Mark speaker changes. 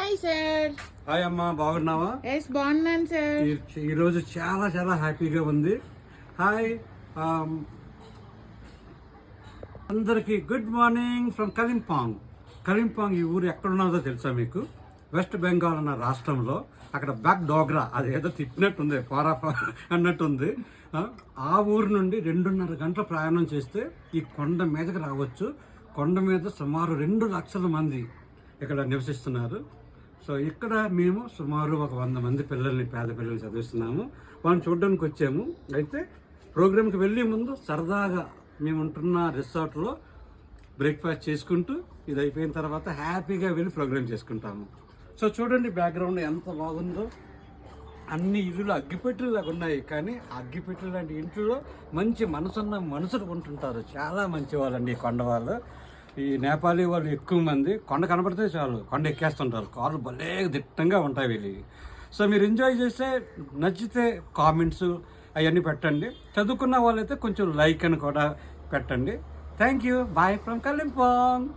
Speaker 1: Hi sir.
Speaker 2: Hi అమ్మా, బాగున్నావా?
Speaker 1: Yes బాగున్నాను సార్.
Speaker 2: ఈరోజు చాలా చాలా హ్యాపీగా ఉంది. హాయ్ అందరికీ గుడ్ మార్నింగ్ ఫ్రమ్ కలింపాంగ్. కలింపాంగ్ ఈ ఊరు ఎక్కడున్నదో తెలుసా మీకు? వెస్ట్ బెంగాల్ అన్న రాష్ట్రంలో అక్కడ బ్యాక్ డోగ్రా, అది ఏదో తిట్టినట్టుంది, పారాఫా అన్నట్టుంది. ఆ ఊరు నుండి 2.5 గంటల ప్రయాణం చేస్తే ఈ కొండ మీదకి రావచ్చు. కొండ మీద సుమారు 2 లక్షల మంది ఇక్కడ నివసిస్తున్నారు. సో ఇక్కడ మేము సుమారు ఒక 100 మంది పిల్లల్ని, పేద పిల్లల్ని చదివిస్తున్నాము. వాళ్ళని చూడడానికి వచ్చాము. అయితే ప్రోగ్రామ్కి వెళ్ళే ముందు సరదాగా మేము ఉంటున్న రిసార్ట్లో బ్రేక్ఫాస్ట్ చేసుకుంటూ ఇది అయిపోయిన తర్వాత హ్యాపీగా వెళ్ళి ప్రోగ్రామ్ చేసుకుంటాము. సో చూడండి బ్యాక్గ్రౌండ్ ఎంత బాగుందో. అన్ని ఇల్లులు అగ్గిపెట్టెలాగా ఉన్నాయి, కానీ అగ్గిపెట్టెలు లాంటి ఇంట్లో మంచి మనసున్న మనుషులు ఉంటుంటారు. చాలా మంచి వాళ్ళండి ఈ కొండ వాళ్ళు. ఈ నేపాలీ వాళ్ళు ఎక్కువ మంది కొండ కనపడితే చాలు కొండ ఎక్కేస్తుంటారు. కార్లు భలే దిట్టంగా ఉంటాయి వీళ్ళు. సో మీరు ఎంజాయ్ చేస్తే, నచ్చితే కామెంట్స్ అవన్నీ పెట్టండి. చదువుకున్న వాళ్ళైతే కొంచెం లైక్ అని కూడా పెట్టండి. Thank you. Bye from కలింపాంగ్.